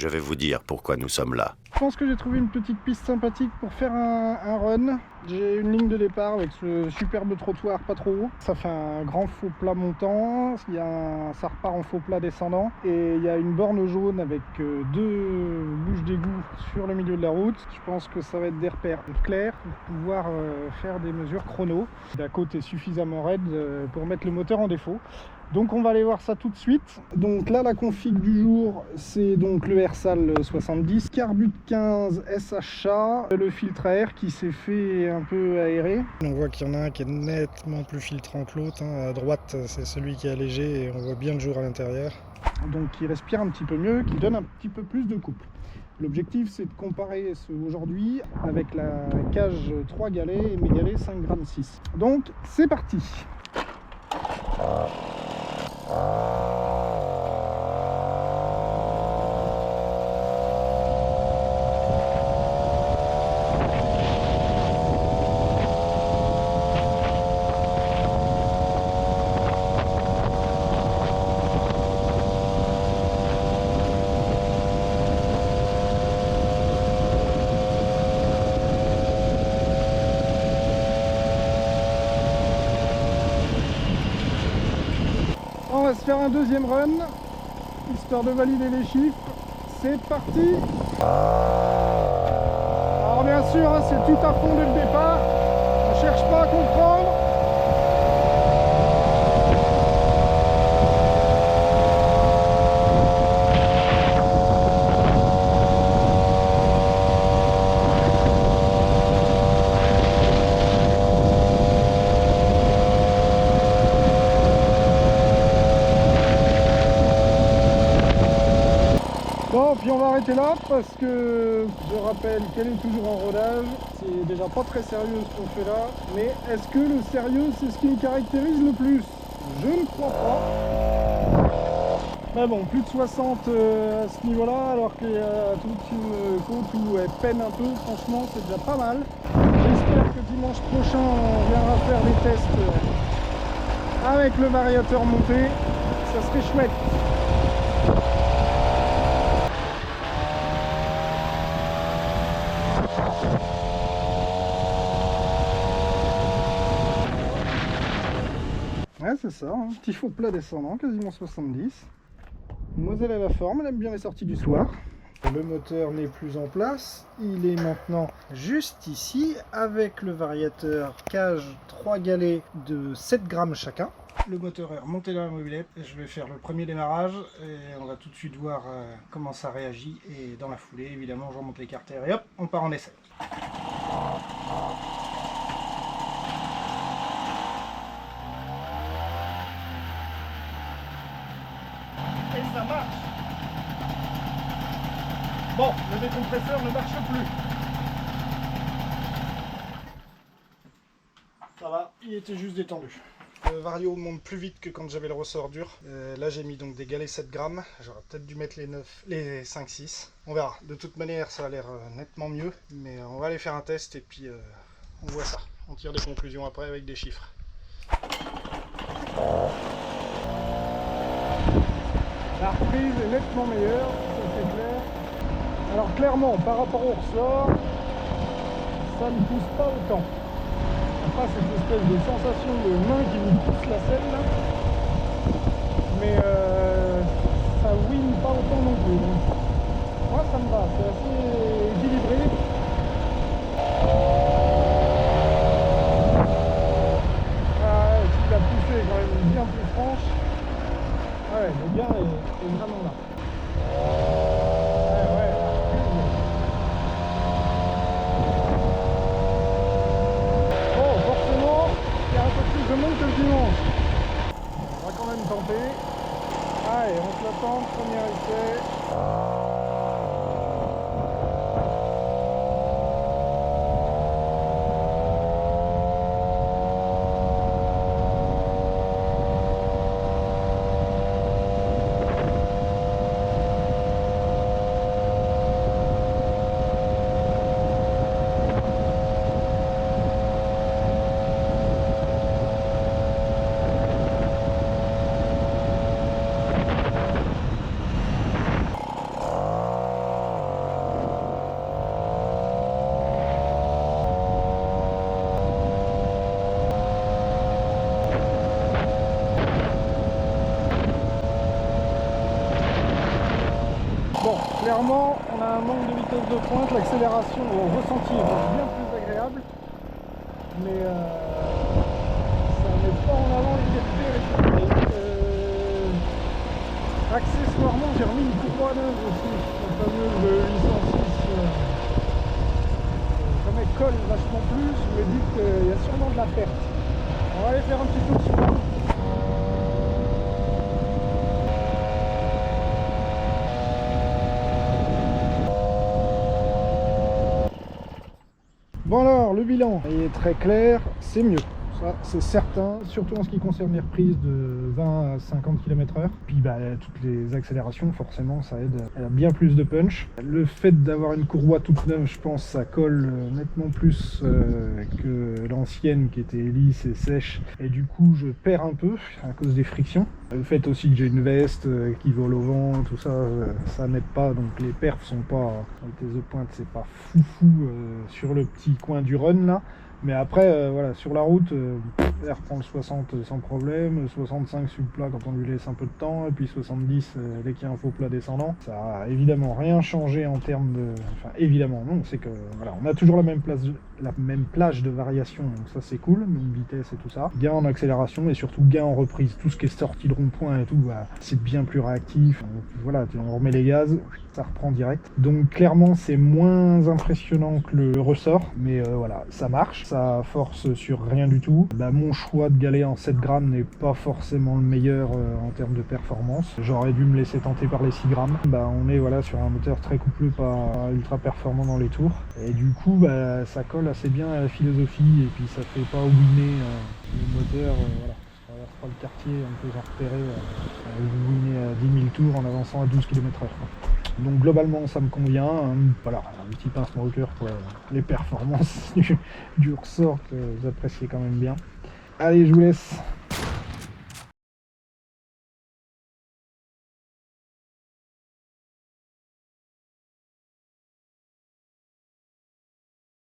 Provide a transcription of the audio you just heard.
Je vais vous dire pourquoi nous sommes là. Je pense que j'ai trouvé une petite piste sympathique pour faire un run. J'ai une ligne de départ avec ce superbe trottoir pas trop haut. Ça fait un grand faux plat montant, ça repart en faux plat descendant. Et il y a une borne jaune avec deux bouches d'égout sur le milieu de la route. Je pense que ça va être des repères clairs pour pouvoir faire des mesures chrono. La côte est suffisamment raide pour mettre le moteur en défaut. Donc on va aller voir ça tout de suite. Donc là la config du jour c'est donc le RSAL 70, Carbut 15 SHA, le filtre à air qui s'est fait un peu aérer. On voit qu'il y en a un qui est nettement plus filtrant que l'autre, hein. À droite c'est celui qui est allégé et on voit bien le jour à l'intérieur. Donc il respire un petit peu mieux, qui donne un petit peu plus de couple. L'objectif c'est de comparer ce aujourd'hui avec la cage 3 galets et mes galets 5,6 g. Donc c'est parti. On va se faire un deuxième run, histoire de valider les chiffres. C'est parti. Alors bien sûr, hein, c'est tout à fond dès le départ. On ne cherche pas à comprendre. Bon, puis on va arrêter là parce que je rappelle qu'elle est toujours en rodage. C'est déjà pas très sérieux ce qu'on fait là. Mais est-ce que le sérieux c'est ce qui me caractérise le plus? Je ne crois pas. Mais bon, plus de 60 à ce niveau-là, alors qu'il y a toute une côte où elle peine un peu, franchement c'est déjà pas mal. J'espère que dimanche prochain on viendra faire les tests avec le variateur monté. Ça serait chouette. Ouais, c'est ça, un petit faux plat descendant, quasiment 70. Moselle à la forme, elle aime bien les sorties du soir. Le moteur n'est plus en place, il est maintenant juste ici avec le variateur cage 3 galets de 7 grammes chacun. Le moteur est remonté dans la mobilette et je vais faire le premier démarrage et on va tout de suite voir comment ça réagit. Et dans la foulée, évidemment, je remonte l'écarteur et hop, on part en essai. Et ça marche. Bon, le décompresseur ne marche plus. Ça va, il était juste détendu. Le vario monte plus vite que quand j'avais le ressort dur. Là j'ai mis donc des galets 7 grammes. J'aurais peut-être dû mettre les 5-6. On verra. De toute manière ça a l'air nettement mieux. Mais on va aller faire un test et puis on voit ça. On tire des conclusions après avec des chiffres. La reprise est nettement meilleure, ça c'est clair. Alors clairement, par rapport au ressort, ça ne pousse pas autant. Pas cette espèce de sensation de main qui vous pousse la selle là. Mais ça win pas autant non plus. Donc, moi ça me va, c'est assez équilibré. Ah, si la poussée est quand même bien plus franche. Ouais, le gain est vraiment là. Je monte le dimanche. On va quand même tenter. Allez, on se l'attend, premier essai. Clairement, on a un manque de vitesse de pointe, l'accélération au ressenti est bien plus agréable, mais ça ne met pas en avant les qualités. Accessoirement, j'ai remis une courroie neuve aussi, la fameuse 806. Comme elle colle vachement plus, je me dis qu'il y a sûrement de la perte. On va aller faire un petit tour sur la route. Bon alors, le bilan il est très clair, c'est mieux. Ça, c'est certain, surtout en ce qui concerne les reprises de 20 à 50 km/h. Puis toutes les accélérations, forcément, ça aide à bien plus de punch. Le fait d'avoir une courroie toute neuve, je pense, ça colle nettement plus que l'ancienne qui était lisse et sèche. Et du coup, je perds un peu à cause des frictions. Le fait aussi que j'ai une veste qui vole au vent, tout ça, ça n'aide pas. Donc les perfs sont pas, en vitesse de pointe, c'est pas foufou sur le petit coin du run là. Mais après, voilà, sur la route, elle reprend le 60 sans problème, 65 sur le plat quand on lui laisse un peu de temps, et puis 70 dès qu'il y a un faux plat descendant. Ça a évidemment rien changé en termes de... Enfin, évidemment non, c'est que voilà, on a toujours la même plage de variation, donc ça c'est cool, même vitesse et tout ça. Gain en accélération et surtout gain en reprise. Tout ce qui est sorti de rond-point et tout, c'est bien plus réactif. Voilà, on remet les gaz, ça reprend direct. Donc clairement, c'est moins impressionnant que le ressort, mais voilà, ça marche. Ça force sur rien du tout. Mon choix de galet en 7 grammes n'est pas forcément le meilleur en termes de performance. J'aurais dû me laisser tenter par les 6 grammes. On est voilà, sur un moteur très couplé, pas ultra performant dans les tours. Et du coup, ça colle assez bien à la philosophie et puis ça fait pas ouiner le moteur. Voilà. On traverse pas le quartier, on peut s'en repérer, ouiner à 10 000 tours en avançant à 12 km/h. Donc globalement ça me convient, voilà, un petit pince-moqueur pour les performances du ressort que j'appréciais quand même bien. Allez, je vous laisse.